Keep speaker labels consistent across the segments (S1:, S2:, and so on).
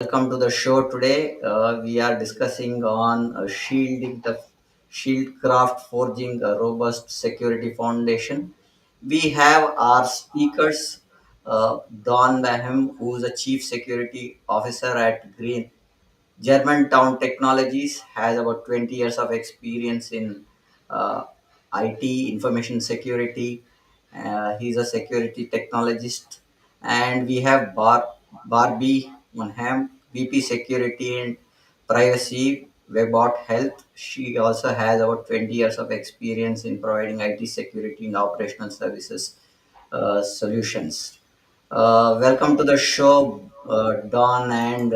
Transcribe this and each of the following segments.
S1: Welcome to the show today. We are discussing on ShieldCraft forging a robust security foundation. We have our speakers, Don Banham, who is a chief security officer at Germantown Technologies, has about 20 years of experience in uh, IT, information security. He's a security technologist. And we have Barbee Mooneyhan, VP Security and Privacy, Woebot Health. She also has about 20 years of experience in providing IT security and operational services solutions. Welcome to the show, Don and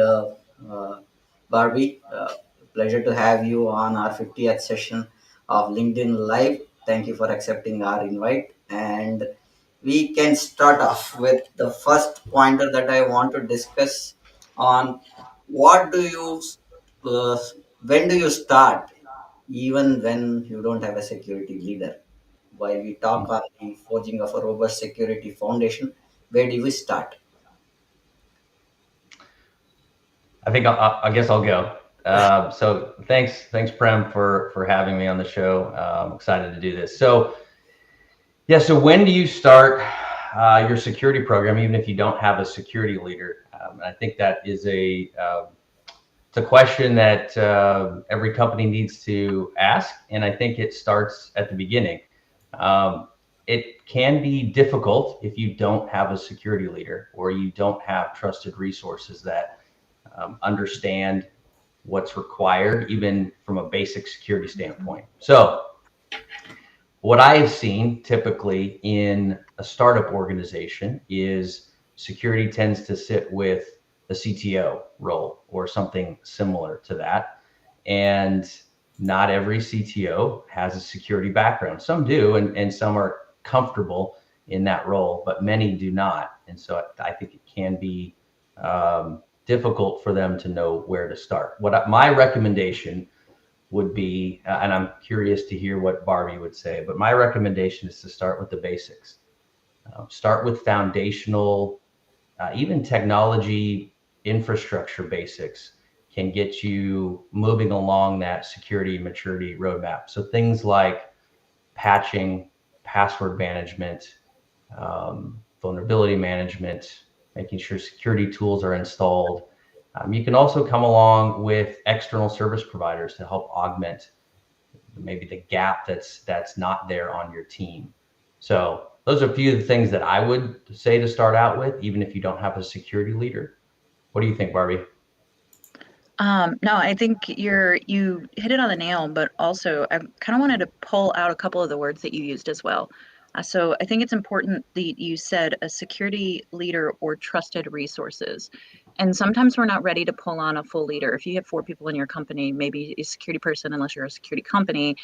S1: Barbee. Pleasure to have you on our 50th session of LinkedIn Live. Thank you for accepting our invite. And we can start off with the first pointer that I want to discuss on what do you, uh, when do you start, even when you don't have a security leader? While we talk on the forging of a robust security foundation, where do we start?
S2: I guess I'll go. So thanks Prem for having me on the show. I'm excited to do this. So yeah, so when do you start your security program, even if you don't have a security leader? I think that is it's a question that every company needs to ask, and I think it starts at the beginning. It can be difficult if you don't have a security leader or you don't have trusted resources that understand what's required, even from a basic security standpoint. So, what I have seen typically in a startup organization is security tends to sit with the CTO role or something similar to that. And not every CTO has a security background. Some do, and some are comfortable in that role, but many do not. And so I think it can be difficult for them to know where to start. My recommendation would be, and I'm curious to hear what Barbie would say, but my recommendation is to start with the basics. Start with foundational, even technology infrastructure basics can get you moving along that security maturity roadmap. So things like patching, password management, vulnerability management, making sure security tools are installed. You can also come along with external service providers to help augment maybe the gap that's not there on your team. So those are a few of the things that I would say to start out with, even if you don't have a security leader. What do you think, Barbie?
S3: No, I think you hit it on the nail, but also I kind of wanted to pull out a couple of the words that you used as well. So I think it's important that you said a security leader or trusted resources. And sometimes we're not ready to pull on a full leader. If you have 4 people in your company, maybe a security person, unless you're a security company,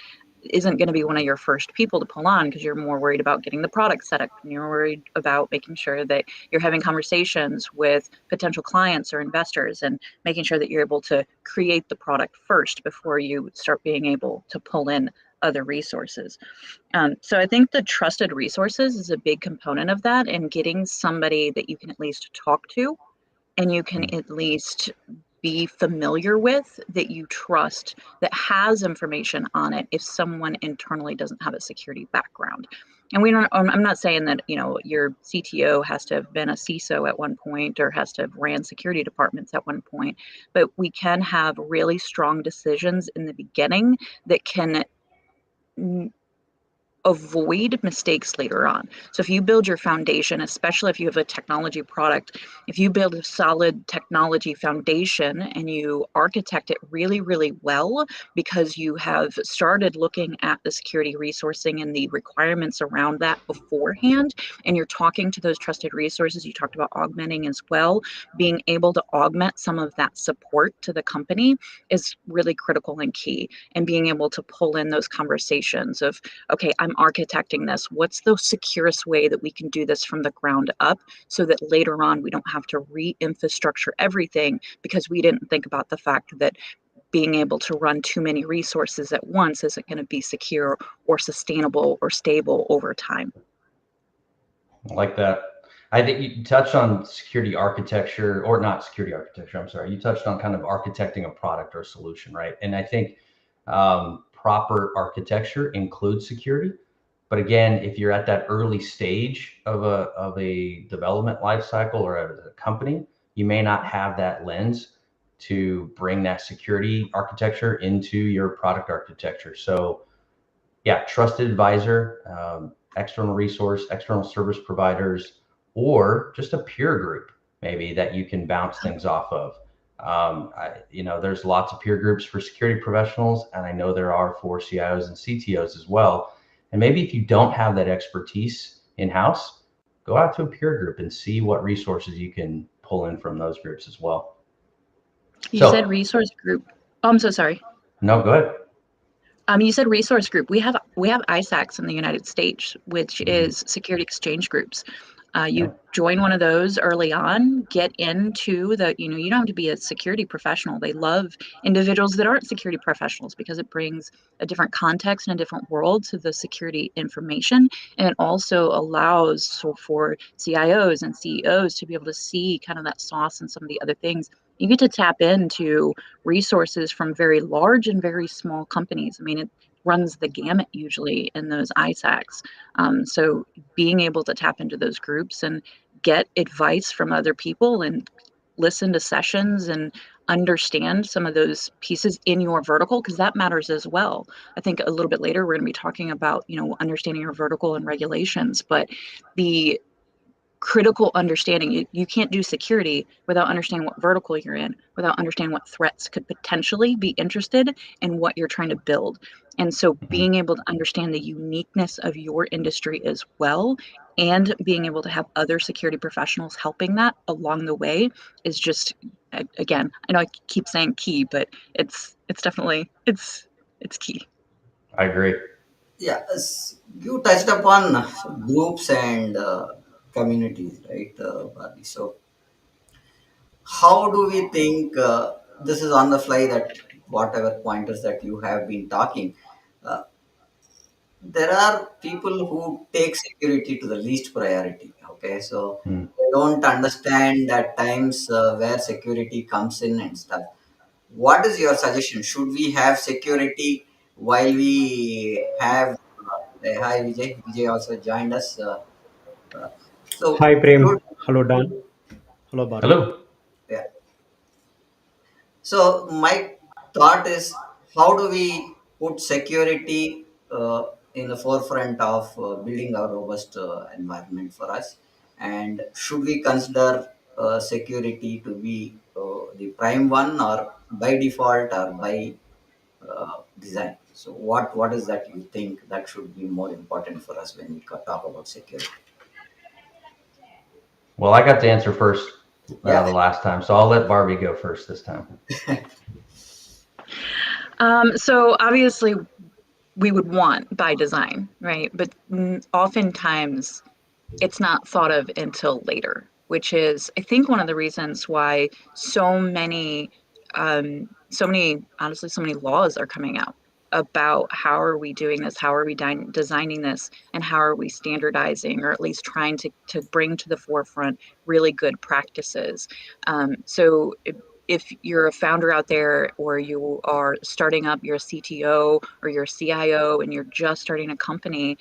S3: isn't going to be one of your first people to pull on because you're more worried about getting the product set up and you're worried about making sure that you're having conversations with potential clients or investors and making sure that you're able to create the product first before you start being able to pull in other resources. So I think the trusted resources is a big component of that, and getting somebody that you can at least talk to and you can at least be familiar with, that you trust, that has information on it if someone internally doesn't have a security background. And I'm not saying that, your CTO has to have been a CISO at one point or has to have ran security departments at one point, but we can have really strong decisions in the beginning that can avoid mistakes later on. So if you build your foundation, especially if you have a technology product, if you build a solid technology foundation and you architect it really, really well, because you have started looking at the security resourcing and the requirements around that beforehand, and you're talking to those trusted resources, you talked about augmenting as well, being able to augment some of that support to the company is really critical and key. And being able to pull in those conversations of, okay, I'm architecting this. What's the securest way that we can do this from the ground up so that later on we don't have to re-infrastructure everything because we didn't think about the fact that being able to run too many resources at once isn't going to be secure or sustainable or stable over time.
S2: Like that. I think you touched on security architecture, or not security architecture, I'm sorry. You touched on kind of architecting a product or solution, right? And I think proper architecture includes security. But again, if you're at that early stage of a development lifecycle or a company, you may not have that lens to bring that security architecture into your product architecture. So yeah, trusted advisor, external resource, external service providers, or just a peer group maybe that you can bounce things off of. There's lots of peer groups for security professionals, and I know there are for CIOs and CTOs as well. And maybe if you don't have that expertise in-house, go out to a peer group and see what resources you can pull in from those groups as well.
S3: You said resource group. Oh, I'm so sorry.
S2: No, go ahead.
S3: You said resource group. We have ISACs in the United States, which is security exchange groups. You join one of those early on, get into you don't have to be a security professional. They love individuals that aren't security professionals because it brings a different context and a different world to the security information. And it also allows for CIOs and CEOs to be able to see kind of that sauce and some of the other things. You get to tap into resources from very large and very small companies. I mean, it runs the gamut usually in those ISACs. So being able to tap into those groups and get advice from other people and listen to sessions and understand some of those pieces in your vertical, because that matters as well. I think a little bit later we're going to be talking about, understanding your vertical and regulations, but the critical understanding. You can't do security without understanding what vertical you're in, without understanding what threats could potentially be interested in what you're trying to build. And so being able to understand the uniqueness of your industry as well, and being able to have other security professionals helping that along the way is just, again, I know I keep saying key, but it's definitely, it's key.
S2: I agree.
S1: Yeah, you touched upon groups and communities, right, Barbie? So, how do we think this is on the fly that whatever pointers that you have been talking, uh, there are people who take security to the least priority. Okay, so
S2: Mm.
S1: they don't understand at times where security comes in and stuff. What is your suggestion? Should we have security while we have? Hi, Vijay. Vijay also joined us. So,
S4: Hi Prem,
S1: should
S4: hello Dan, hello Barbie.
S2: Hello.
S1: yeah. So my thought is, how do we put security in the forefront of building a robust environment for us? And should we consider security to be the prime one, or by default, or by design? So what is that you think that should be more important for us when we talk about security?
S2: Well, I got to answer first
S1: Yeah.
S2: the last time, so I'll let Barbie go first this time.
S3: So obviously we would want by design, right? But oftentimes it's not thought of until later, which is, I think, one of the reasons why honestly, so many laws are coming out about how are we doing this, how are we designing this, and how are we standardizing, or at least trying to bring to the forefront really good practices. So if you're a founder out there, or you are starting up, you're a CTO or you're a CIO and you're just starting a company,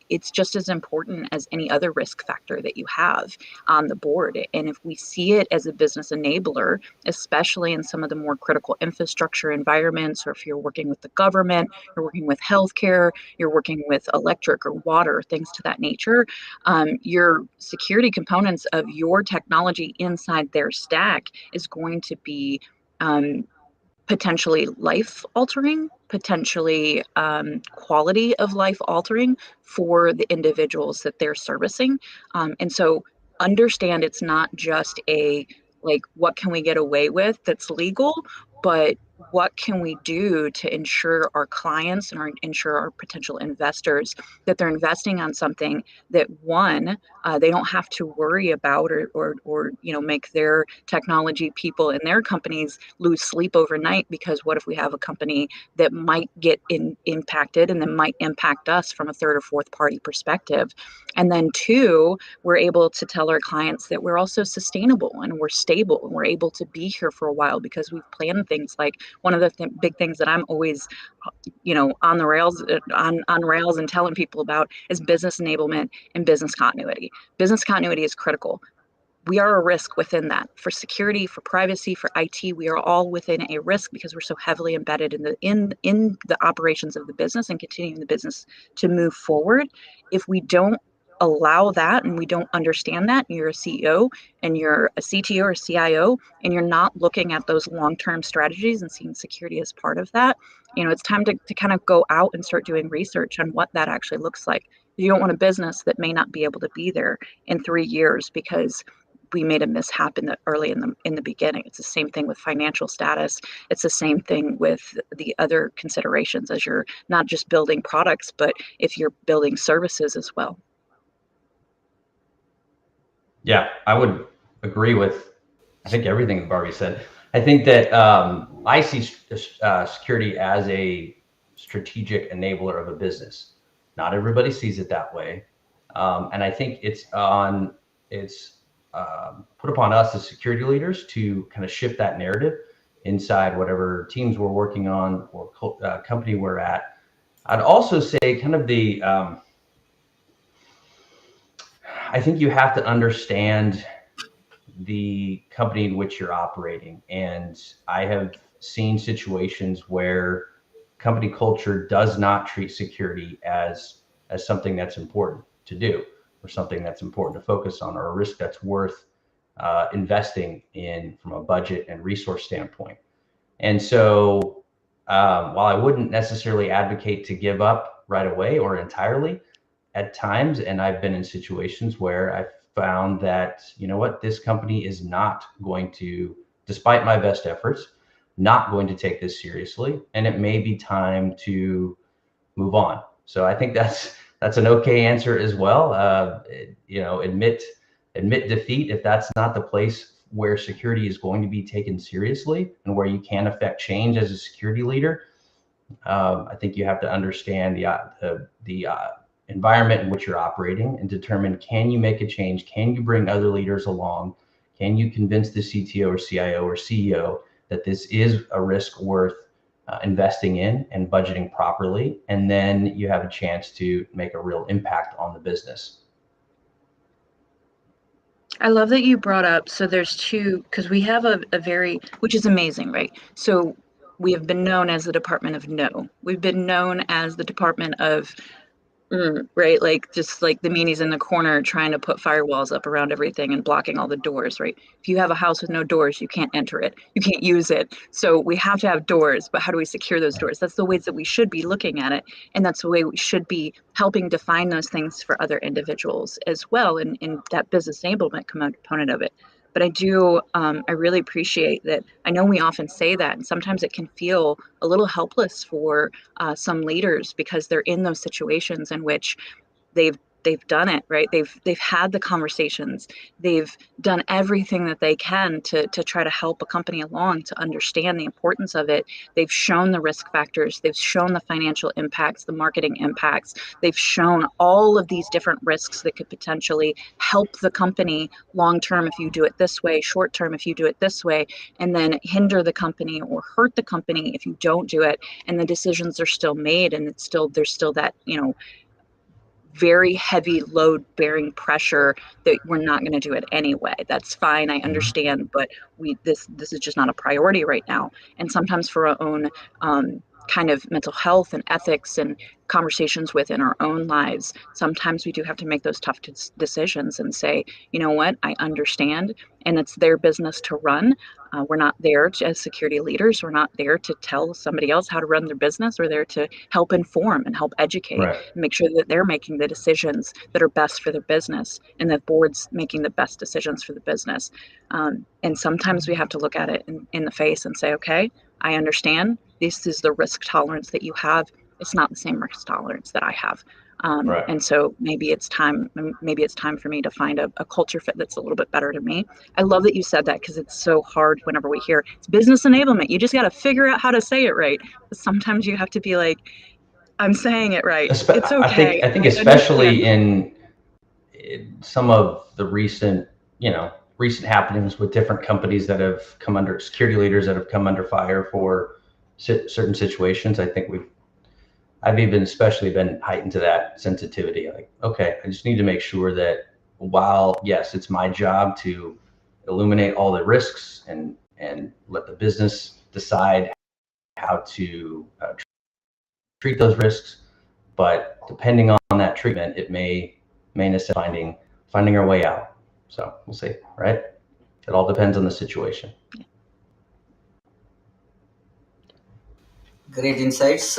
S3: it's just as important as any other risk factor that you have on the board. And if we see it as a business enabler, especially in some of the more critical infrastructure environments, or if you're working with the government, you're working with healthcare, you're working with electric or water, things to that nature, your security components of your technology inside their stack is going to be potentially life altering, potentially quality of life altering for the individuals that they're servicing. And so it's not just a, like, what can we get away with that's legal, but what can we do to ensure our clients and ensure our potential investors that they're investing on something that, one, they don't have to worry about or make their technology people in their companies lose sleep overnight, because what if we have a company that might get impacted and then might impact us from a third or fourth party perspective. And then two, we're able to tell our clients that we're also sustainable and we're stable and we're able to be here for a while because we've planned things. Like one of the big things that I'm always on the rails on rails and telling people about is business enablement and business continuity. Business continuity is critical. We are a risk within that. For security, for privacy, for IT, we are all within a risk because we're so heavily embedded in the operations of the business and continuing the business to move forward. If we don't allow that and we don't understand that, and you're a CEO and you're a CTO or CIO and you're not looking at those long-term strategies and seeing security as part of that, it's time to kind of go out and start doing research on what that actually looks like. You don't want a business that may not be able to be there in 3 years because we made a mishap early in the beginning. It's the same thing with financial status. It's the same thing with the other considerations as you're not just building products, but if you're building services as well.
S2: Yeah, I would agree with, I think, everything that Barbee said. I think that I see security as a strategic enabler of a business. Not everybody sees it that way. And I think it's put upon us as security leaders to kind of shift that narrative inside whatever teams we're working on or company we're at. I'd also say kind of I think you have to understand the company in which you're operating. And I have seen situations where company culture does not treat security as something that's important to do, or something that's important to focus on, or a risk that's worth investing in from a budget and resource standpoint. And so while I wouldn't necessarily advocate to give up right away or entirely, at times, and I've been in situations where I've found that, this company is not going to, despite my best efforts, not going to take this seriously, and it may be time to move on. So I think that's an okay answer as well. Admit defeat if that's not the place where security is going to be taken seriously and where you can affect change as a security leader. I think you have to understand the environment in which you're operating and determine, can you make a change? Can you bring other leaders along? Can you convince the CTO or CIO or CEO that this is a risk worth investing in and budgeting properly? And then you have a chance to make a real impact on the business.
S3: I love that you brought up, so there's two, because we have a very, which is amazing, right? So we have been known as the Department of No. We've been known as the Department of right? Like just like the meanies in the corner trying to put firewalls up around everything and blocking all the doors, right? If you have a house with no doors, you can't enter it. You can't use it. So we have to have doors, but how do we secure those doors? That's the ways that we should be looking at it. And that's the way we should be helping define those things for other individuals as well in that business enablement component of it. But I really appreciate that. I know we often say that, and sometimes it can feel a little helpless for some leaders because they're in those situations in which they've done it, right? They've had the conversations. They've done everything that they can to try to help a company along, to understand the importance of it. They've shown the risk factors. They've shown the financial impacts, the marketing impacts. They've shown all of these different risks that could potentially help the company long term if you do it this way, short term if you do it this way, and then hinder the company or hurt the company if you don't do it. And the decisions are still made, and there's still that, very heavy load bearing pressure that we're not going to do it anyway. That's fine. I understand, but this is just not a priority right now. And sometimes for our own kind of mental health and ethics and conversations within our own lives, sometimes we do have to make those tough decisions and say, you know what, I understand, and it's their business to run. We're not there as security leaders. We're not there to tell somebody else how to run their business. We're there to help inform and help educate,
S2: Right.
S3: and make sure that they're making the decisions that are best for their business, and the board's making the best decisions for the business. And sometimes we have to look at it in the face and say, okay, I understand this is the risk tolerance that you have. It's not the same risk tolerance that I have.
S2: Right.
S3: And so maybe it's time for me to find a culture fit that's a little bit better to me. I love that you said that, because it's so hard whenever we hear it's business enablement. You just got to figure out how to say it right. But sometimes you have to be like, I'm saying it right. It's okay.
S2: I think
S3: I
S2: especially
S3: understand.
S2: in some of the recent happenings with different companies that have come under security leaders that have come under fire for certain situations. I think I've even especially been heightened to that sensitivity. Like, okay, I just need to make sure that while, yes, it's my job to illuminate all the risks and let the business decide how to treat those risks, but depending on that treatment, it may necessitate finding our way out. So we'll see, right? It all depends on the situation.
S1: Great insights.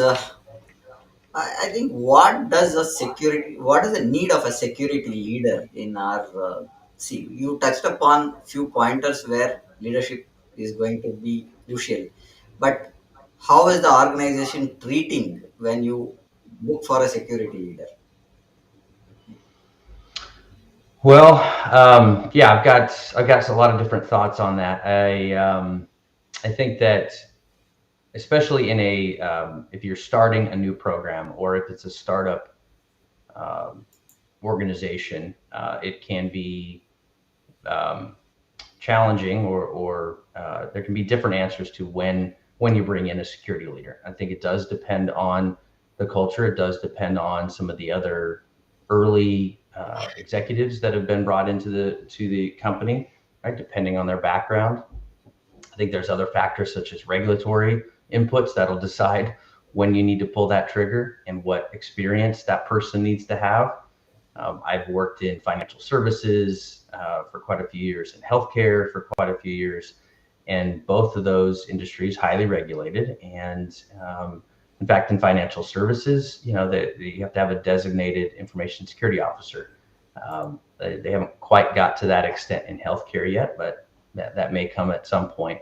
S1: I think what does the need of a security leader in our, see, you touched upon few pointers where leadership is going to be crucial, but how is the organization treating when you look for a security leader?
S2: Well, yeah, I've got a lot of different thoughts on that. I think that especially in if you're starting a new program or if it's a startup um, organization, it can be challenging, or there can be different answers to when you bring in a security leader. I think it does depend on the culture. It does depend on some of the other early executives that have been brought into the company, right? Depending on their background. I think there's other factors such as regulatory inputs that'll decide when you need to pull that trigger and what experience that person needs to have. I've worked in financial services for quite a few years, in healthcare for quite a few years, and both of those industries highly regulated. And in fact, in financial services, you have to have a designated information security officer. They haven't quite got to that extent in healthcare yet, but that may come at some point.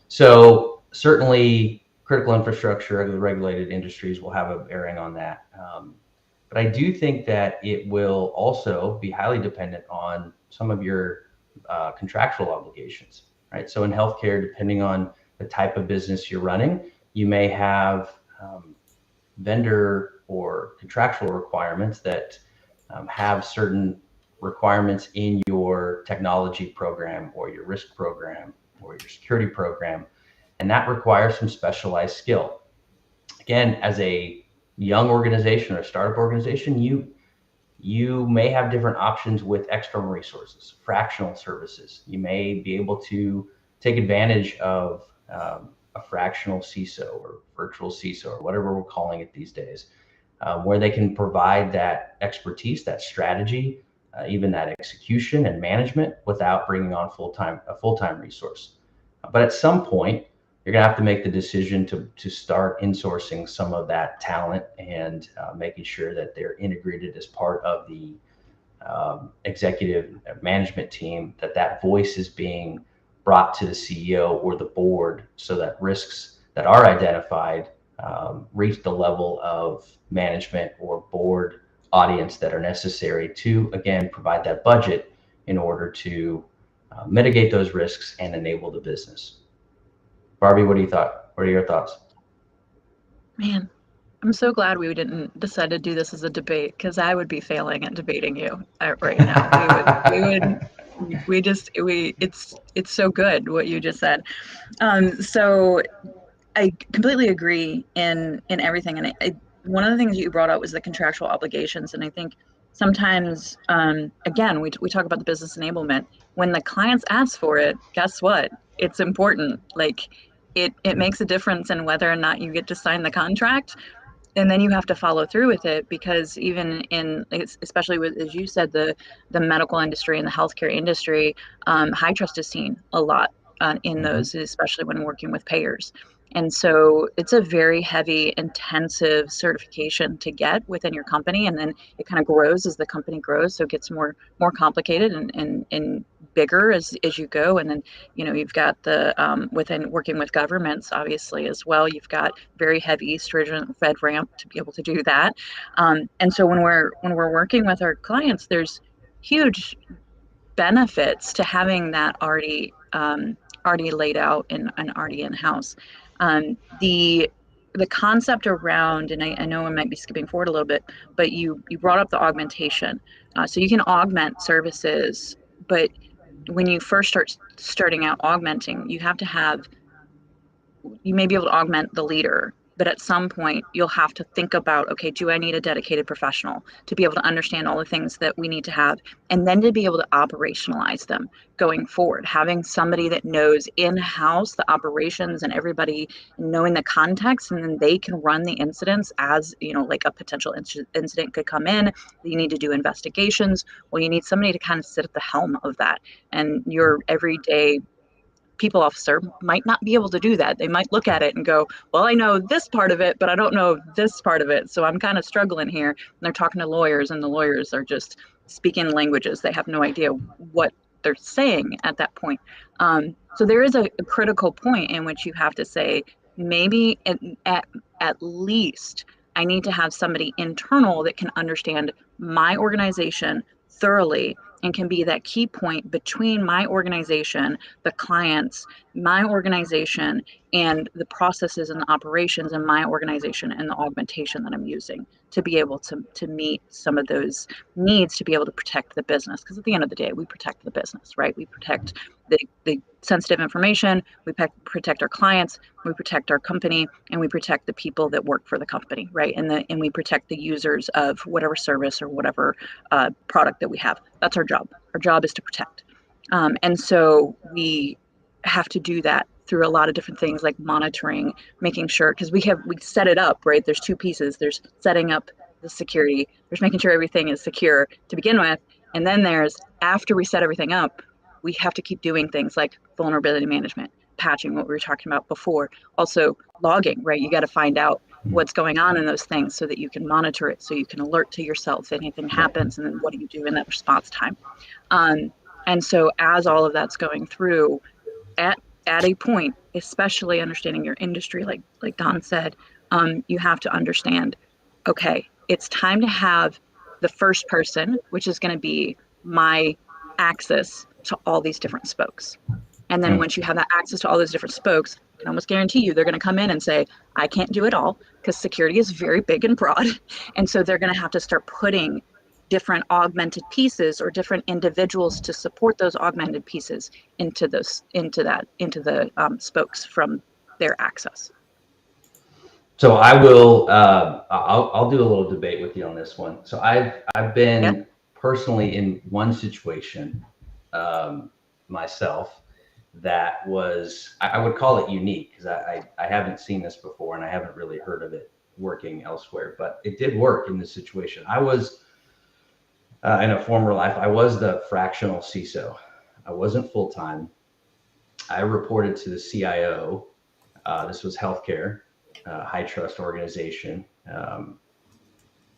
S2: So certainly, critical infrastructure, the regulated industries will have a bearing on that. But I do think that it will also be highly dependent on some of your contractual obligations, right? So in healthcare, depending on the type of business you're running, you may have vendor or contractual requirements that have certain requirements in your technology program or your risk program or your security program, and that requires some specialized skill. Again, as a young organization or a startup organization, you may have different options with external resources, fractional services. You may be able to take advantage of a fractional CISO or virtual CISO or whatever we're calling it these days, where they can provide that expertise, that strategy, even that execution and management without bringing on a full-time resource. But at some point, you're going to have to make the decision to start insourcing some of that talent and making sure that they're integrated as part of the executive management team, that voice is being brought to the CEO or the board so that risks that are identified reach the level of management or board audience that are necessary to, again, provide that budget in order to mitigate those risks and enable the business. Barbie, what are your thoughts?
S3: Man, I'm so glad we didn't decide to do this as a debate, because I would be failing at debating you right now. It's so good what you just said. So I completely agree in everything. And one of the things you brought up was the contractual obligations. And I think sometimes, again, we talk about the business enablement. When the clients ask for it, guess what? It's important. Like it makes a difference in whether or not you get to sign the contract. And then you have to follow through with it, because even especially with, as you said, the medical industry and the healthcare industry, high trust is seen a lot in those, especially when working with payers. And so it's a very heavy, intensive certification to get within your company. And then it kind of grows as the company grows. So it gets more complicated and bigger as you go. And then, you've got the, within working with governments, obviously, as well, you've got very heavy, stringent FedRAMP to be able to do that. And so when we're working with our clients, there's huge benefits to having that already laid out and already in house. The concept around, and I know I might be skipping forward a little bit, but you brought up the augmentation. So you can augment services, but when you first starting out augmenting, you may be able to augment the leader, but at some point you'll have to think about, okay, do I need a dedicated professional to be able to understand all the things that we need to have, and then to be able to operationalize them going forward? Having somebody that knows in-house the operations and everybody knowing the context, and then they can run the incidents as, like a potential incident could come in, you need to do investigations. Well, you need somebody to kind of sit at the helm of that, and your everyday people officer might not be able to do that. They might look at it and go, well, I know this part of it, but I don't know this part of it. So I'm kind of struggling here. And they're talking to lawyers, and the lawyers are just speaking languages. They have no idea what they're saying at that point. So there is a critical point in which you have to say, maybe at least I need to have somebody internal that can understand my organization thoroughly and can be that key point between my organization, the clients, my organization, and the processes and the operations in my organization and the augmentation that I'm using to be able to meet some of those needs, to be able to protect the business. Because at the end of the day, we protect the business, right? We protect the sensitive information, we protect our clients, we protect our company, and we protect the people that work for the company, right? And we protect the users of whatever service or whatever product that we have. That's our job. Our job is to protect. And so we have to do that through a lot of different things, like monitoring, making sure, because we set it up, right? There's two pieces. There's setting up the security. There's making sure everything is secure to begin with. And then there's, after we set everything up, we have to keep doing things like vulnerability management, patching, what we were talking about before. Also logging, right? You got to find out what's going on in those things so that you can monitor it, so you can alert to yourself if anything happens, and then what do you do in that response time? And so as all of that's going through, at a point, especially understanding your industry, like Don said, you have to understand, okay, it's time to have the first person, which is going to be my access to all these different spokes. And then once you have that access to all those different spokes, I can almost guarantee you they're going to come in and say, I can't do it all, because security is very big and broad. And so they're going to have to start putting different augmented pieces or different individuals to support those augmented pieces into the spokes from their access.
S2: So I will, I'll do a little debate with you on this one. So I've been personally in one situation myself that was, I would call it unique, because I haven't seen this before and I haven't really heard of it working elsewhere, but it did work in this situation. I was in a former life, I was the fractional CISO. I wasn't full-time. I reported to the CIO. This was healthcare, high trust organization,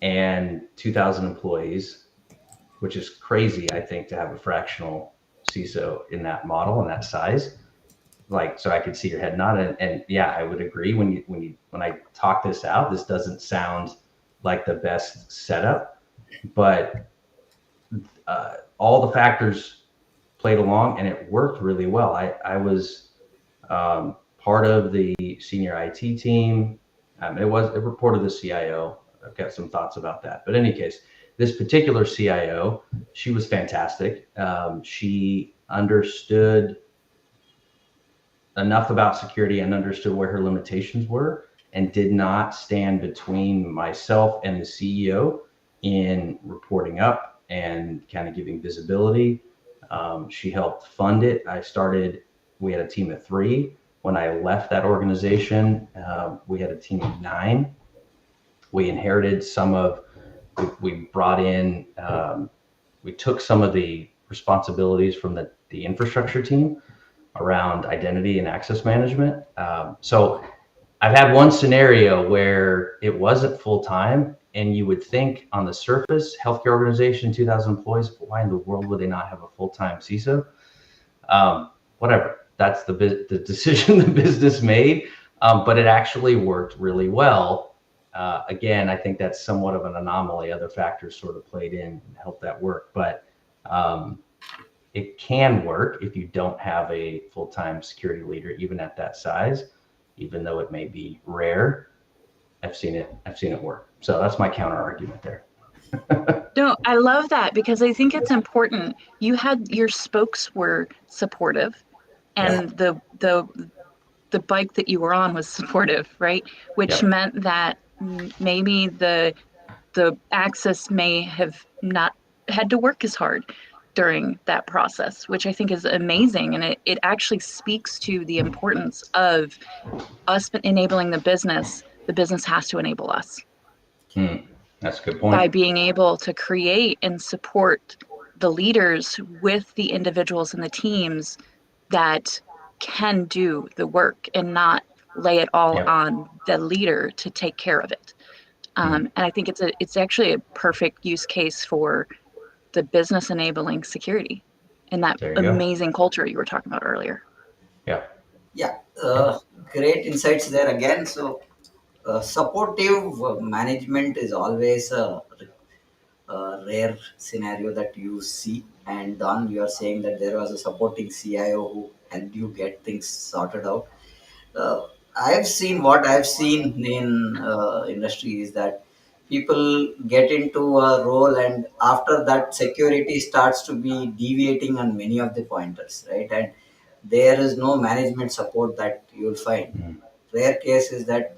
S2: and 2,000 employees, which is crazy, I think, to have a fractional CISO in that model and that size. Like, so I could see your head nod, and yeah, I would agree. When I talk this out, this doesn't sound like the best setup, but all the factors played along and it worked really well. I was part of the senior IT team. It reported to the CIO. I've got some thoughts about that. But in any case, this particular CIO, she was fantastic. She understood enough about security and understood where her limitations were, and did not stand between myself and the CEO in reporting up and kind of giving visibility. She helped fund it. We had a team of 3. When I left that organization, we had a team of 9. We inherited we brought in, we took some of the responsibilities from the infrastructure team around identity and access management. So I've had one scenario where it wasn't full-time, and you would think on the surface, healthcare organization, 2,000 employees, why in the world would they not have a full-time CISO? Whatever, that's the decision the business made, but it actually worked really well. Again, I think that's somewhat of an anomaly. Other factors sort of played in and helped that work, but it can work if you don't have a full-time security leader, even at that size, even though it may be rare. I've seen it work. So that's my counter argument there.
S3: No, I love that because I think it's important. You had your spokes were supportive, and the bike that you were on was supportive, right? Which meant that maybe the axis may have not had to work as hard during that process, which I think is amazing. And it actually speaks to the importance of us enabling the business. The business has to enable us.
S2: That's a good point.
S3: By being able to create and support the leaders with the individuals and the teams that can do the work and not lay it all on the leader to take care of it. And I think it's actually a perfect use case for the business enabling security and that amazing culture you were talking about earlier.
S1: Great insights there again. So supportive management is always a rare scenario that you see. And Don, you are saying that there was a supporting CIO who helped you get things sorted out. I've seen in industry is that people get into a role, and after that, security starts to be deviating on many of the pointers, right? And there is no management support that you'll find. Rare case is that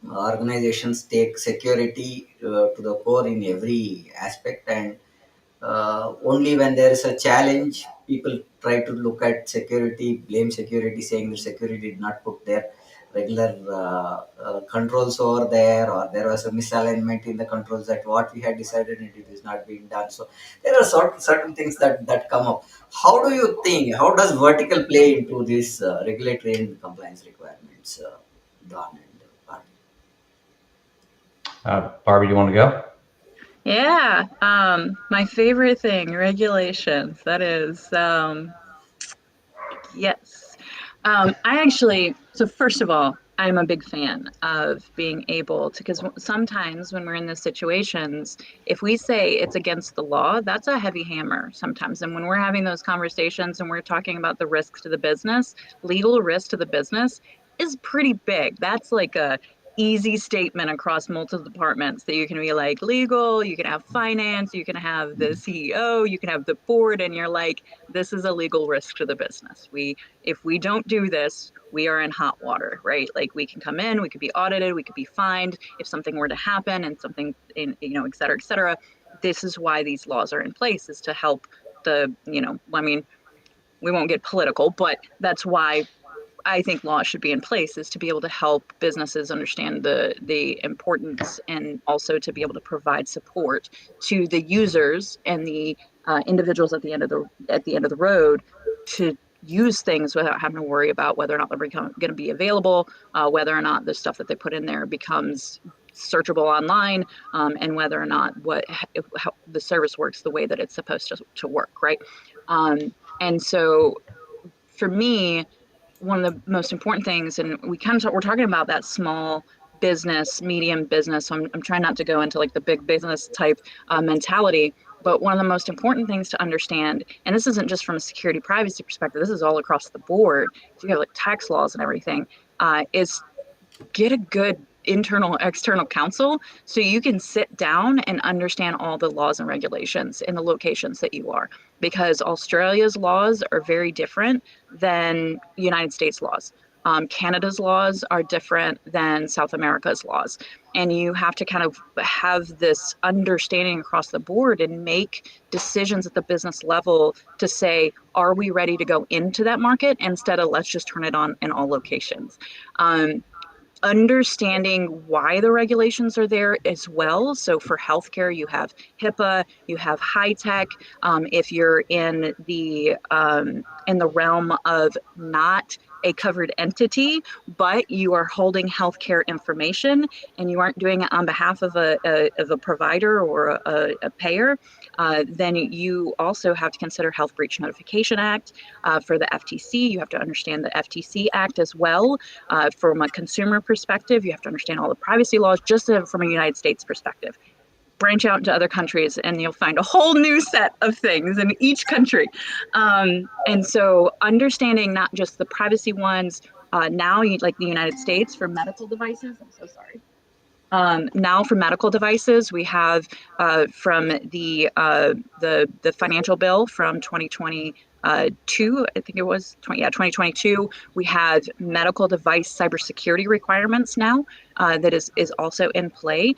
S1: organizations take security to the core in every aspect, and only when there is a challenge, people try to look at security, blame security, saying that security did not put their regular controls over there, or there was a misalignment in the controls that what we had decided and it is not being done. So there are certain things that come up. How do you think? How does vertical play into this regulatory and compliance requirements, Don and Barbee?
S2: Barbee, you want to go?
S3: Yeah, my favorite thing, regulations. That is, yes. So first of all, I'm a big fan of being able to, because sometimes when we're in these situations, if we say it's against the law, that's a heavy hammer sometimes. And when we're having those conversations and we're talking about the risks to the business, legal risk to the business is pretty big. That's like a easy statement across multiple departments that you can be like legal, you can have finance, you can have the CEO, you can have the board, and you're like, this is a legal risk to the business. If we don't do this, we are in hot water, right? Like we can come in, we could be audited, we could be fined if something were to happen and something in, et cetera, et cetera. This is why these laws are in place, is to help the, I mean, we won't get political, but that's why I think law should be in place, is to be able to help businesses understand the importance, and also to be able to provide support to the users and the individuals at the end of the road to use things without having to worry about whether or not they're going to be available, whether or not the stuff that they put in there becomes searchable online, and whether or not how the service works the way that it's supposed to work, right? And so for me, one of the most important things, and we're talking about that small business, medium business. So I'm trying not to go into like the big business type mentality, but one of the most important things to understand, and this isn't just from a security privacy perspective, this is all across the board, you have like tax laws and everything, is get a good internal, external counsel so you can sit down and understand all the laws and regulations in the locations that you are, because Australia's laws are very different than United States laws. Canada's laws are different than South America's laws. And you have to kind of have this understanding across the board and make decisions at the business level to say, are we ready to go into that market, instead of let's just turn it on in all locations. Understanding why the regulations are there as well. So for healthcare, you have HIPAA, you have high tech. If you're in the realm of not a covered entity, but you are holding healthcare information and you aren't doing it on behalf of a provider or a payer, then you also have to consider Health Breach Notification Act. For the FTC, you have to understand the FTC Act as well. From a consumer perspective, you have to understand all the privacy laws, just from a United States perspective. Branch out into other countries and you'll find a whole new set of things in each country. And so understanding not just the privacy ones, now like the United States for medical devices, I'm so sorry. Now for medical devices, we have from the financial bill from 2022, I think it was 2022. We have medical device cybersecurity requirements now that is also in play.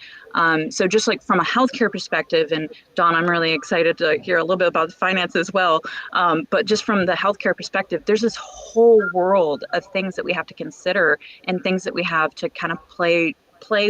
S3: So just like from a healthcare perspective, and Dawn, I'm really excited to hear a little bit about the finance as well. But just from the healthcare perspective, there's this whole world of things that we have to consider and things that we have to kind of play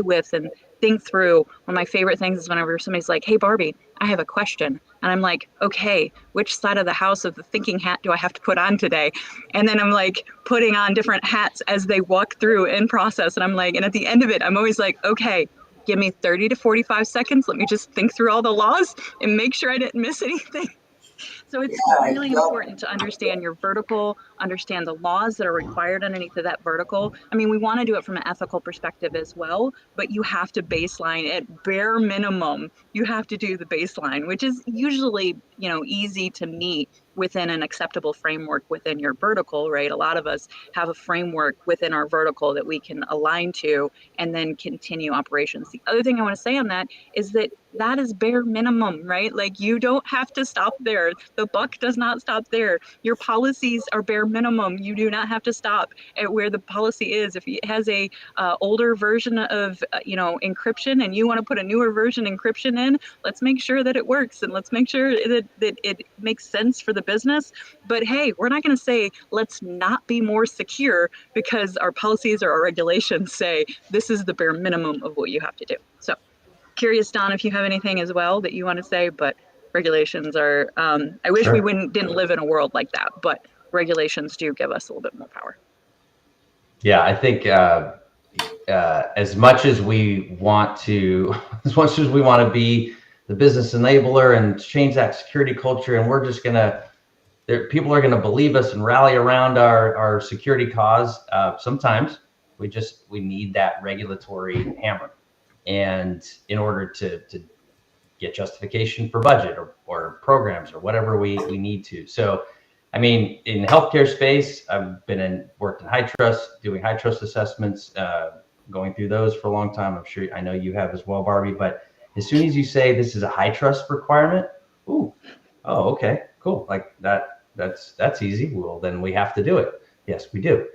S3: with and think through. One of my favorite things is whenever somebody's like, hey, Barbie, I have a question. And I'm like, okay, which side of the house of the thinking hat do I have to put on today? And then I'm like putting on different hats as they walk through in process. And I'm like, and at the end of it, I'm always like, okay, give me 30 to 45 seconds. Let me just think through all the laws and make sure I didn't miss anything. So it's really important to understand your vertical, understand the laws that are required underneath of that vertical. I mean, we want to do it from an ethical perspective as well, but you have to baseline at bare minimum. You have to do the baseline, which is usually, easy to meet within an acceptable framework within your vertical, right? A lot of us have a framework within our vertical that we can align to and then continue operations. The other thing I want to say on that is that is bare minimum, right? Like you don't have to stop there. The buck does not stop there. Your policies are bare minimum. You do not have to stop at where the policy is. If it has a older version of encryption and you want to put a newer version encryption in, let's make sure that it works and let's make sure that it makes sense for the business. But hey, we're not going to say let's not be more secure because our policies or our regulations say this is the bare minimum of what you have to do. So curious, Don, if you have anything as well that you want to say, but regulations are, I wish
S2: Sure.
S3: we didn't live in a world like that, but regulations do give us a little bit more power.
S2: Yeah, I think as much as we want to, be the business enabler and change that security culture, and we're just people are gonna believe us and rally around our security cause. Sometimes we need that regulatory hammer, and in order to get justification for budget or programs or whatever we need to. So, I mean, in the healthcare space, I've worked in high trust, doing high trust assessments, going through those for a long time. I know you have as well, Barbie. But as soon as you say this is a high trust requirement, okay, cool. Like that's easy. Well, then we have to do it. Yes, we do.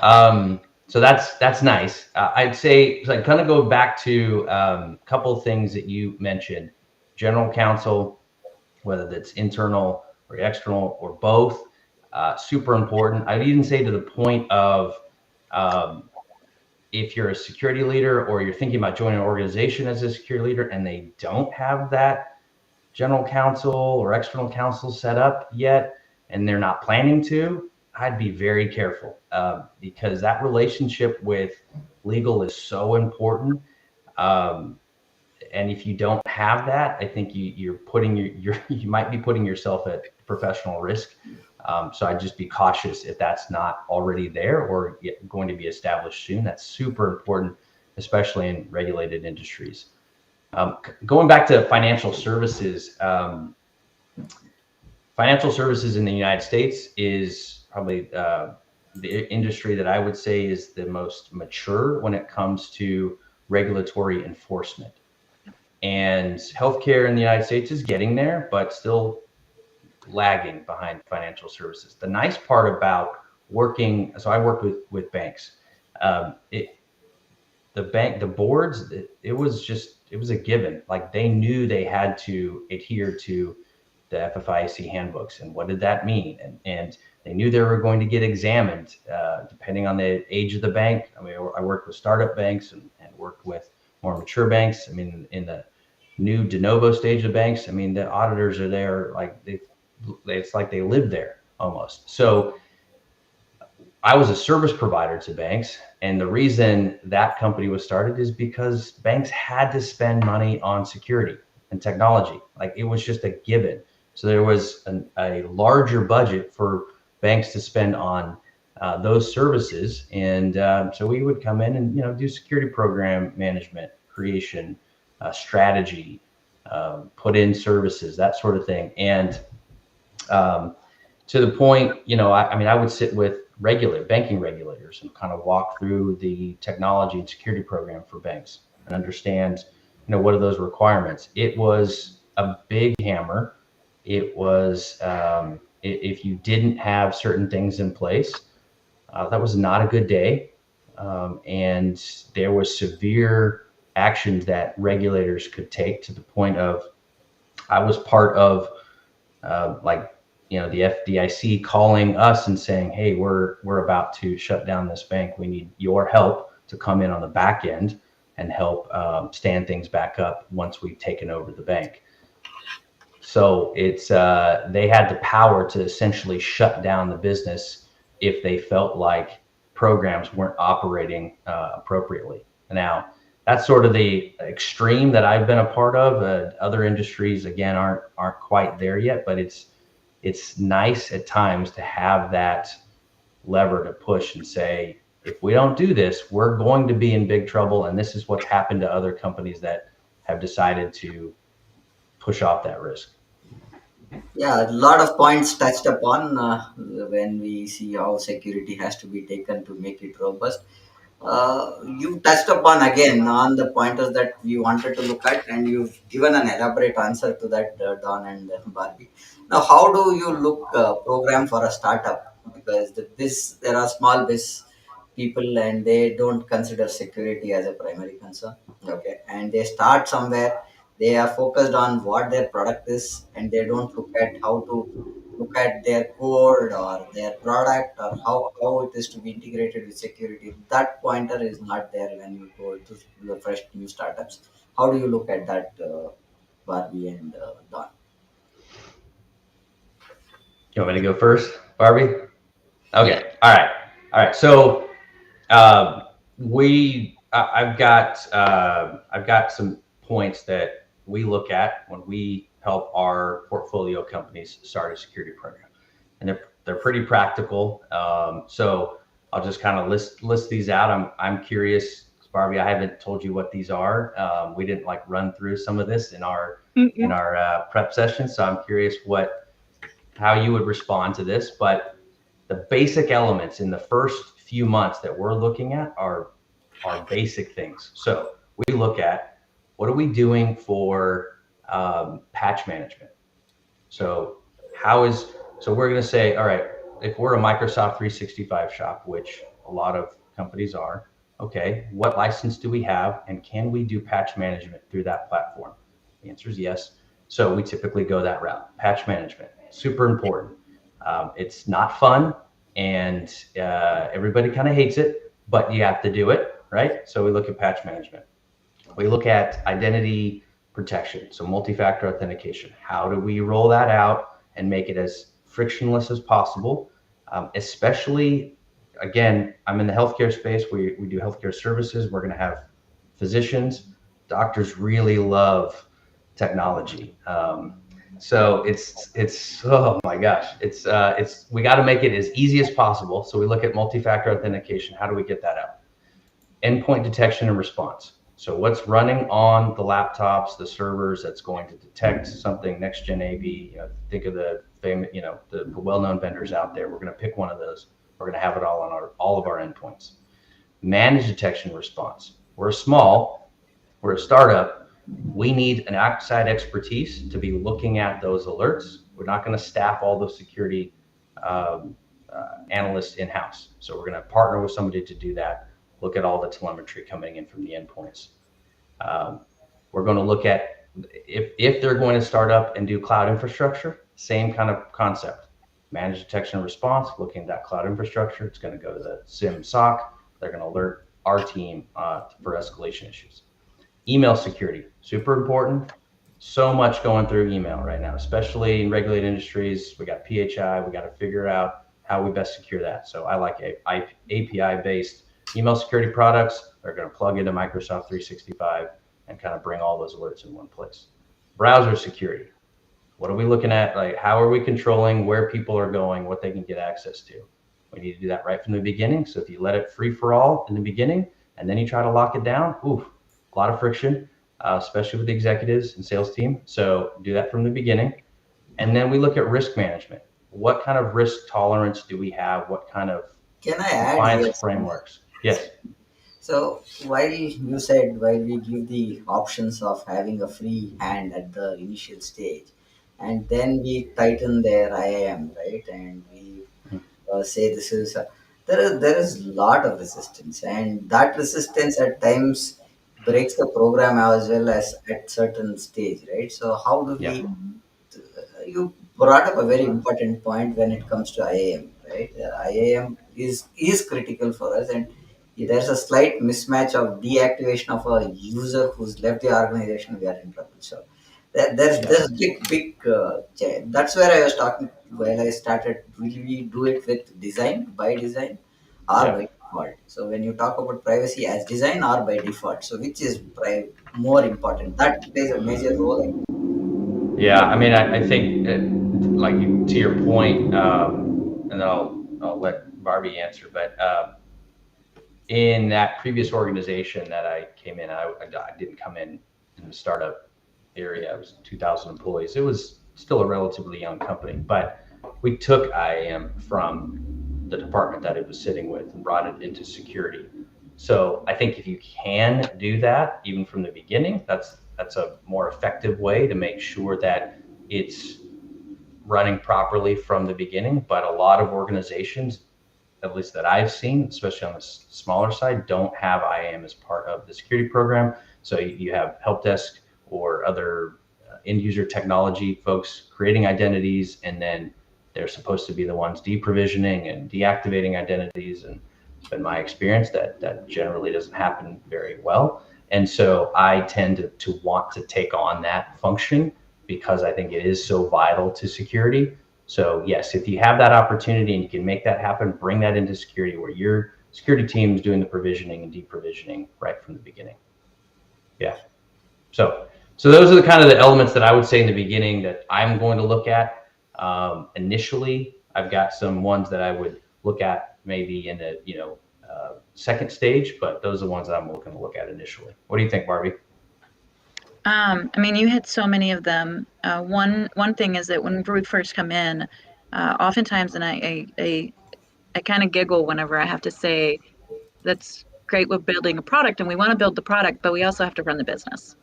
S2: So that's nice. I'd say, like, kind of go back to a couple of things that you mentioned. General counsel, whether that's internal or external or both, super important. I'd even say to the point of if you're a security leader or you're thinking about joining an organization as a security leader and they don't have that general counsel or external counsel set up yet, and they're not planning to, I'd be very careful because that relationship with legal is so important. And if you don't have that, I think you're putting you might be putting yourself at professional risk. So I'd just be cautious if that's not already there or going to be established soon. That's super important, especially in regulated industries. Going back to financial services, financial services in the United States is probably the industry that I would say is the most mature when it comes to regulatory enforcement. And healthcare in the United States is getting there, but still lagging behind financial services. The nice part about so I work with banks. The boards, it was a given. Like they knew they had to adhere to the FFIEC handbooks. And what did that mean? And they knew they were going to get examined depending on the age of the bank. I mean, I worked with startup banks and worked with more mature banks. I mean, in the new de novo stage of banks, I mean, the auditors are there, like it's like they live there almost. So I was a service provider to banks, and the reason that company was started is because banks had to spend money on security and technology. Like, it was just a given. So there was a larger budget for banks to spend on those services, and so we would come in and do security program management, creation, strategy, put in services, that sort of thing. And to the point, I mean, I would sit with banking regulators and kind of walk through the technology and security program for banks and understand, what are those requirements. It was a big hammer. It was, if you didn't have certain things in place, that was not a good day. And there was severe actions that regulators could take, to the point of, I was part of the FDIC calling us and saying, hey, we're about to shut down this bank. We need your help to come in on the back end and help stand things back up once we've taken over the bank. So it's they had the power to essentially shut down the business if they felt like programs weren't operating appropriately. Now, that's sort of the extreme that I've been a part of. Other industries, again, aren't quite there yet, but it's nice at times to have that lever to push and say, if we don't do this, we're going to be in big trouble. And this is what's happened to other companies that have decided to push off that risk.
S1: Yeah, a lot of points touched upon when we see how security has to be taken to make it robust. You touched upon again on the pointers that we wanted to look at, and you've given an elaborate answer to that, Don and Barbie. Now, how do you look program for a startup? Because there are small biz people, and they don't consider security as a primary concern. Okay, and they start somewhere. They are focused on what their product is, and they don't look at how to look at their code or their product, or how it is to be integrated with security. That pointer is not there when you go to the fresh new startups. How do you look at that, Barbie and Don?
S2: You want me to go first, Barbie? Okay. All right. So I've got some points that we look at when we help our portfolio companies start a security program, and they're pretty practical. So I'll just kind of list these out. I'm curious, Barbie. I haven't told you what these are. We didn't run through some of this in our prep session, so I'm curious how you would respond to this. But the basic elements in the first few months that we're looking at are basic things. So we look at, what are we doing for patch management? So we're going to say, all right, if we're a Microsoft 365 shop, which a lot of companies are, okay, what license do we have, and can we do patch management through that platform? The answer is yes. So we typically go that route. Patch management, super important. It's not fun, and everybody kind of hates it, but you have to do it, right? So we look at patch management. We look at identity protection, so multi-factor authentication. How do we roll that out and make it as frictionless as possible? Especially, again, I'm in the healthcare space. We do healthcare services. We're going to have physicians. Doctors really love technology. So it's oh my gosh, it's we got to make it as easy as possible. So we look at multi-factor authentication. How do we get that out? Endpoint detection and response. So what's running on the laptops, the servers, that's going to detect something, next gen AV. Think of the famous, the well-known vendors out there. We're going to pick one of those. We're going to have it all on all of our endpoints. Managed detection response. We're a startup. We need an outside expertise to be looking at those alerts. We're not going to staff all those security analysts in-house. So we're going to partner with somebody to do that. Look at all the telemetry coming in from the endpoints. We're going to look at if they're going to start up and do cloud infrastructure, same kind of concept. Managed detection and response, looking at that cloud infrastructure. It's going to go to the SIM SOC. They're going to alert our team for escalation issues. Email security, super important. So much going through email right now, especially in regulated industries. We got PHI. We got to figure out how we best secure that. So I like API-based email security products that are going to plug into Microsoft 365 and kind of bring all those alerts in one place. Browser security. What are we looking at? Like, how are we controlling where people are going, what they can get access to? We need to do that right from the beginning. So if you let it free for all in the beginning, and then you try to lock it down, oof, a lot of friction, especially with the executives and sales team. So do that from the beginning. And then we look at risk management. What kind of risk tolerance do we have? What kind of
S1: Can I add
S2: compliance
S1: here?
S2: frameworks? Yes.
S1: So while you said while we give the options of having a free hand at the initial stage, and then we tighten their IAM, right, and we say this is there is lot of resistance, and that resistance at times breaks the program as well as at certain stage, right? So how do
S2: Yeah.
S1: we you brought up a very important point when it comes to IAM, right? IAM is critical for us, and there's a slight mismatch of deactivation of a user who's left the organization. We are in trouble. So there's big. That's where I was talking while I started. Will we do it with design by design or
S2: Yeah.
S1: by default? So when you talk about privacy as design or by default, so which is more important? That plays a major role.
S2: Yeah, I mean, I think, like to your point, and then I'll let Barbie answer. But in that previous organization that I came in, I didn't come in the startup area. It was 2,000 employees. It was still a relatively young company, but we took IAM from the department that it was sitting with and brought it into security. So I think if you can do that even from the beginning, that's a more effective way to make sure that it's running properly from the beginning. But a lot of organizations, at least that I've seen, especially on the smaller side, don't have IAM as part of the security program. So you have help desk or other end user technology folks creating identities, and then they're supposed to be the ones deprovisioning and deactivating identities. And it's been my experience that generally doesn't happen very well. And so I tend to want to take on that function because I think it is so vital to security. So yes, if you have that opportunity and you can make that happen, bring that into security where your security team is doing the provisioning and deprovisioning right from the beginning. Yeah. So those are the kind of the elements that I would say in the beginning that I'm going to look at. Initially, I've got some ones that I would look at maybe in the second stage, but those are the ones that I'm looking to look at initially. What do you think, Barbie?
S3: I mean, you hit so many of them. One thing is that when we first come in, oftentimes, and I kind of giggle whenever I have to say, that's great with building a product, and we want to build the product, but we also have to run the business,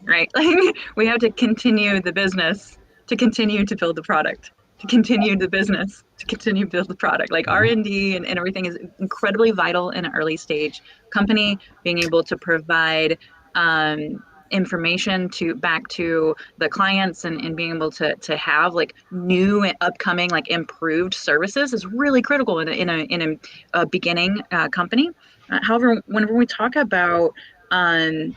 S3: right? Like we have to continue the business to continue to build the product, to continue the business to continue to build the product. Like R&D and everything is incredibly vital in an early stage company. Being able to provide information back to the clients and being able to have like new and upcoming like improved services is really critical in a beginning company. However, whenever we talk about all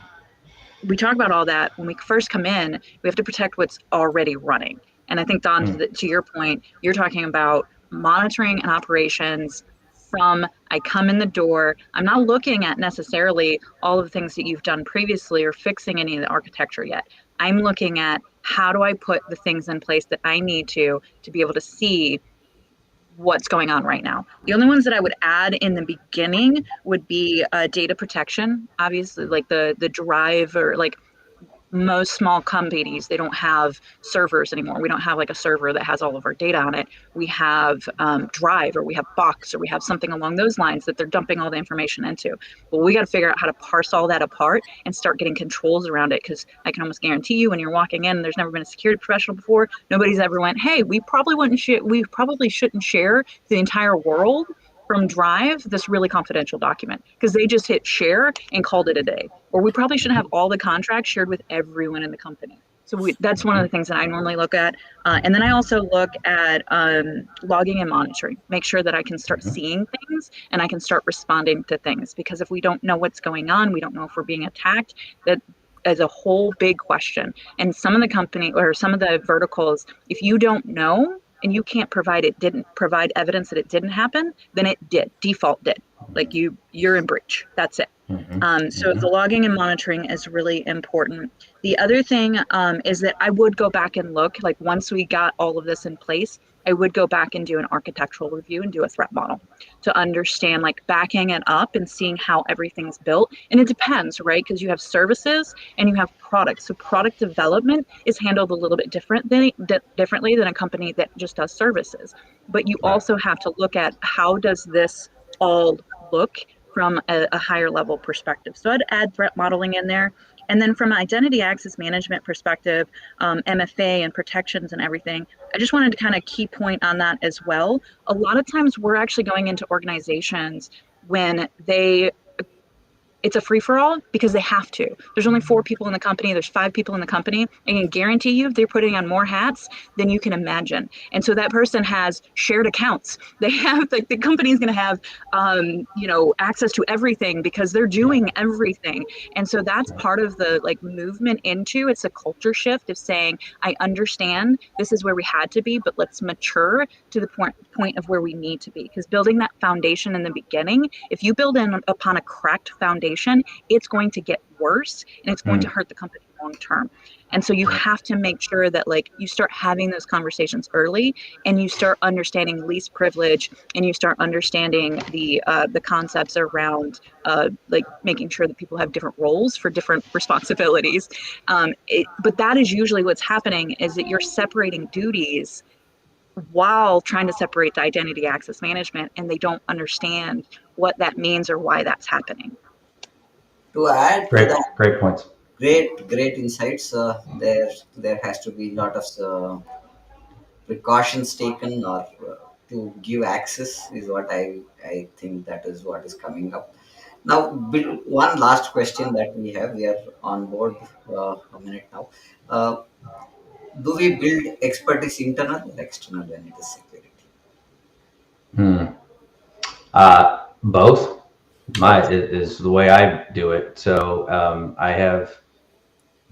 S3: that when we first come in, we have to protect what's already running. And I think, Don, to your point, you're talking about monitoring and operations from I come in the door. I'm not looking at necessarily all of the things that you've done previously or fixing any of the architecture yet. I'm looking at how do I put the things in place that I need to be able to see what's going on right now. The only ones that I would add in the beginning would be data protection. Obviously, like the drive or like most small companies, they don't have servers anymore. We don't have like a server that has all of our data on it. We have Drive, or we have Box, or we have something along those lines that they're dumping all the information into. Well, we got to figure out how to parse all that apart and start getting controls around it, because I can almost guarantee you when you're walking in, there's never been a security professional before, nobody's ever went, hey, we probably shouldn't share the entire world from Drive this really confidential document, because they just hit share and called it a day. Or we probably shouldn't have all the contracts shared with everyone in the company. So that's one of the things that I normally look at. And then I also look at logging and monitoring, make sure that I can start seeing things and I can start responding to things. Because if we don't know what's going on, we don't know if we're being attacked, that is a whole big question. And some of the company or some of the verticals, if you don't know, and you can't didn't provide evidence that it didn't happen, then it default did. Like you're in breach. That's it. So the logging and monitoring is really important. The other thing is that I would go back and look, like once we got all of this in place, I would go back and do an architectural review and do a threat model to understand, like backing it up and seeing how everything's built. And it depends, right? Because you have services and you have products. So product development is handled a little bit differently than a company that just does services. But you also have to look at how does this all look from a higher level perspective. So I'd add threat modeling in there. And then from an identity access management perspective, MFA and protections and everything, I just wanted to kind of key point on that as well. A lot of times we're actually going into organizations when it's a free-for-all because they have to. There's only 4 people in the company. There's 5 people in the company. I can guarantee you they're putting on more hats than you can imagine. And so that person has shared accounts. They have, like, the company is going to have, access to everything because they're doing everything. And so that's part of the, like, movement into, it's a culture shift of saying, I understand this is where we had to be, but let's mature to the point of where we need to be. Because building that foundation in the beginning, if you build upon a cracked foundation, it's going to get worse and it's going to hurt the company long term. And so you have to make sure that, like, you start having those conversations early and you start understanding least privilege and you start understanding the concepts around like making sure that people have different roles for different responsibilities. But that is usually what's happening, is that you're separating duties while trying to separate the identity access management, and they don't understand what that means or why that's happening.
S1: To add to that,
S2: great points.
S1: Great insights. There has to be a lot of precautions taken, or to give access is what I think that is what is coming up. Now, one last question that we have. We are on board a minute now. Do we build expertise internal or external when it is security?
S2: Both.
S1: Both.
S2: Is the way I do it. So I have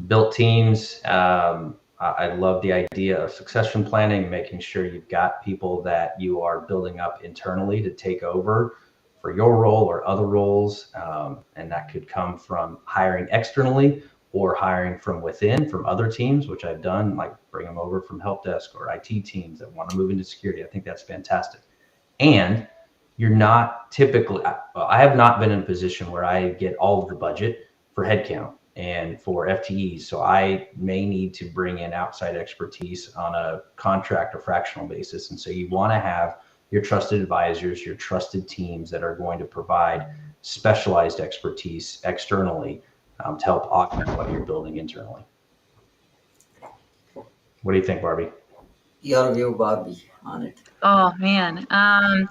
S2: built teams. I love the idea of succession planning, making sure you've got people that you are building up internally to take over for your role or other roles. And that could come from hiring externally or hiring from within, from other teams, which I've done, like bring them over from help desk or IT teams that want to move into security. I think that's fantastic. And you're not typically, I have not been in a position where I get all of the budget for headcount and for FTEs. So I may need to bring in outside expertise on a contract or fractional basis. And so you want to have your trusted advisors, your trusted teams that are going to provide specialized expertise externally to help augment what you're building internally. What do you think, Barbie?
S1: Your view, Barbie, on it.
S3: Oh man, I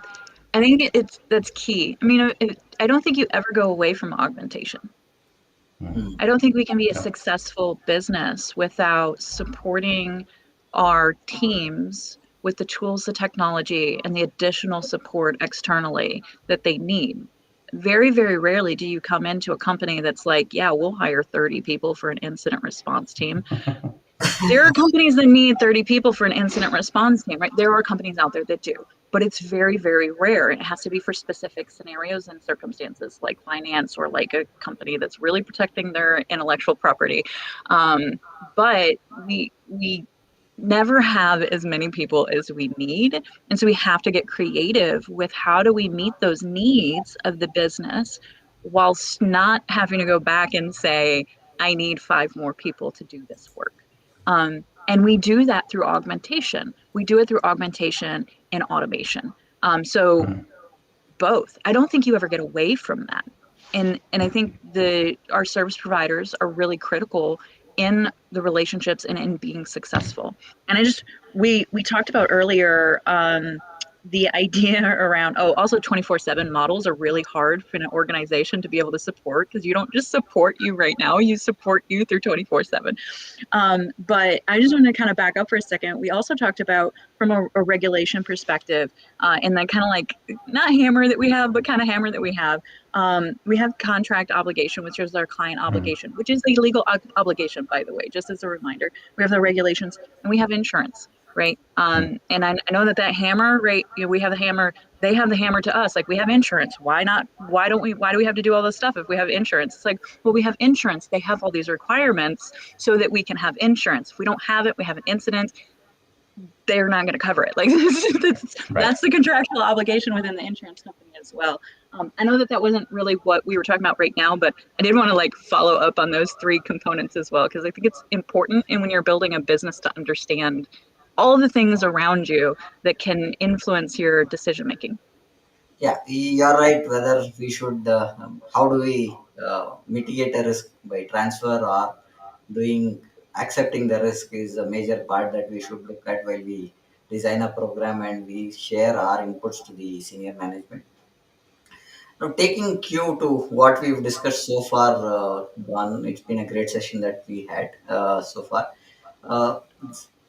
S3: think that's key. I mean, I don't think you ever go away from augmentation. I don't think we can be a successful business without supporting our teams with the tools, the technology, and the additional support externally that they need. Very, very rarely do you come into a company that's like, yeah, we'll hire 30 people for an incident response team. There are companies that need 30 people for an incident response team, right? There are companies out there that do, but it's very, very rare. It has to be for specific scenarios and circumstances, like finance or like a company that's really protecting their intellectual property. But we never have as many people as we need. And so we have to get creative with how do we meet those needs of the business whilst not having to go back and say, I need 5 more people to do this work. And we do that through augmentation. We do it through augmentation and automation. Both. I don't think you ever get away from that. And I think our service providers are really critical in the relationships and in being successful. And we talked about earlier the idea around, also 24/7 models are really hard for an organization to be able to support, because you don't just support you right now, you support you through 24/7. But I just want to kind of back up for a second. We also talked about from a regulation perspective, and that kind of like, not hammer that we have, but kind of hammer that we have contract obligation, which is our client obligation, which is a legal obligation, by the way, just as a reminder. We have the regulations and we have insurance. right? And I know that hammer, right? We have the hammer, they have the hammer to us. Like, we have insurance. Why not? Why do we have to do all this stuff if we have insurance? It's like, well, we have insurance. They have all these requirements so that we can have insurance. If we don't have it, we have an incident, they're not going to cover it. Like, that's the contractual obligation within the insurance company as well. I know that wasn't really what we were talking about right now, but I did want to follow up on those three components as well, because I think it's important, and when you're building a business, to understand all the things around you that can influence your decision making.
S1: Yeah, you're right. Whether we should, how do we mitigate a risk by transfer or doing accepting the risk is a major part that we should look at while we design a program and we share our inputs to the senior management. Now, taking cue to what we've discussed so far, Don, it's been a great session that we had so far. Uh,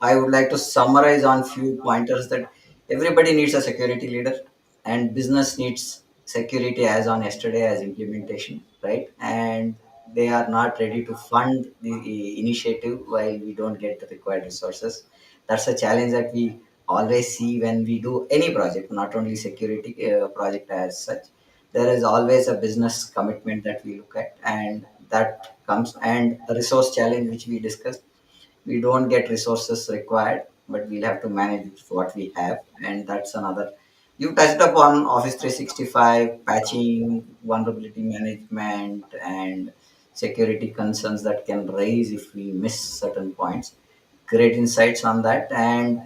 S1: I would like to summarize on few pointers that everybody needs a security leader, and business needs security as on yesterday as implementation, right? And they are not ready to fund the initiative while we don't get the required resources. That's a challenge that we always see when we do any project, not only security project as such. There is always a business commitment that we look at, and that comes, and a resource challenge which we discussed. We don't get resources required, but we'll have to manage with what we have, and that's another. You touched upon Office 365 patching, vulnerability management, and security concerns that can raise if we miss certain points. Great insights on that. And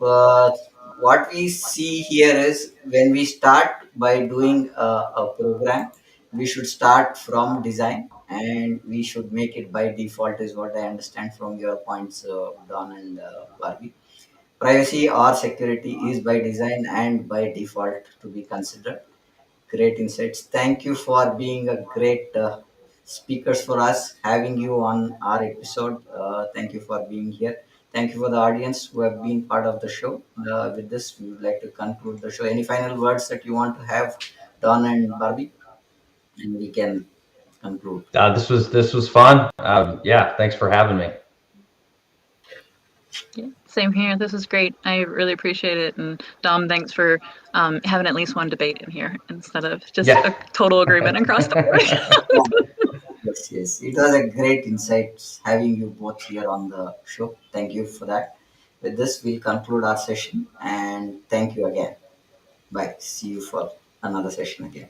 S1: uh, what we see here is, when we start by doing a program, we should start from design, and we should make it by default, is what I understand from your points, Don and Barbie. Privacy or security is by design and by default to be considered. Great insights. Thank you for being a great speakers for us, having you on our episode. Thank you for being here. Thank you for the audience who have been part of the show. With this, we would like to conclude the show. Any final words that you want to have, Don and Barbie? And we can conclude.
S2: This was fun. Yeah, thanks for having me.
S3: Yeah, same here. This is great. I really appreciate it. And Dom, thanks for having at least one debate in here instead of just a total agreement across the board.
S1: Yes, yes. It was a great insight having you both here on the show. Thank you for that. With this, we'll conclude our session, and thank you again. Bye. See you for another session again.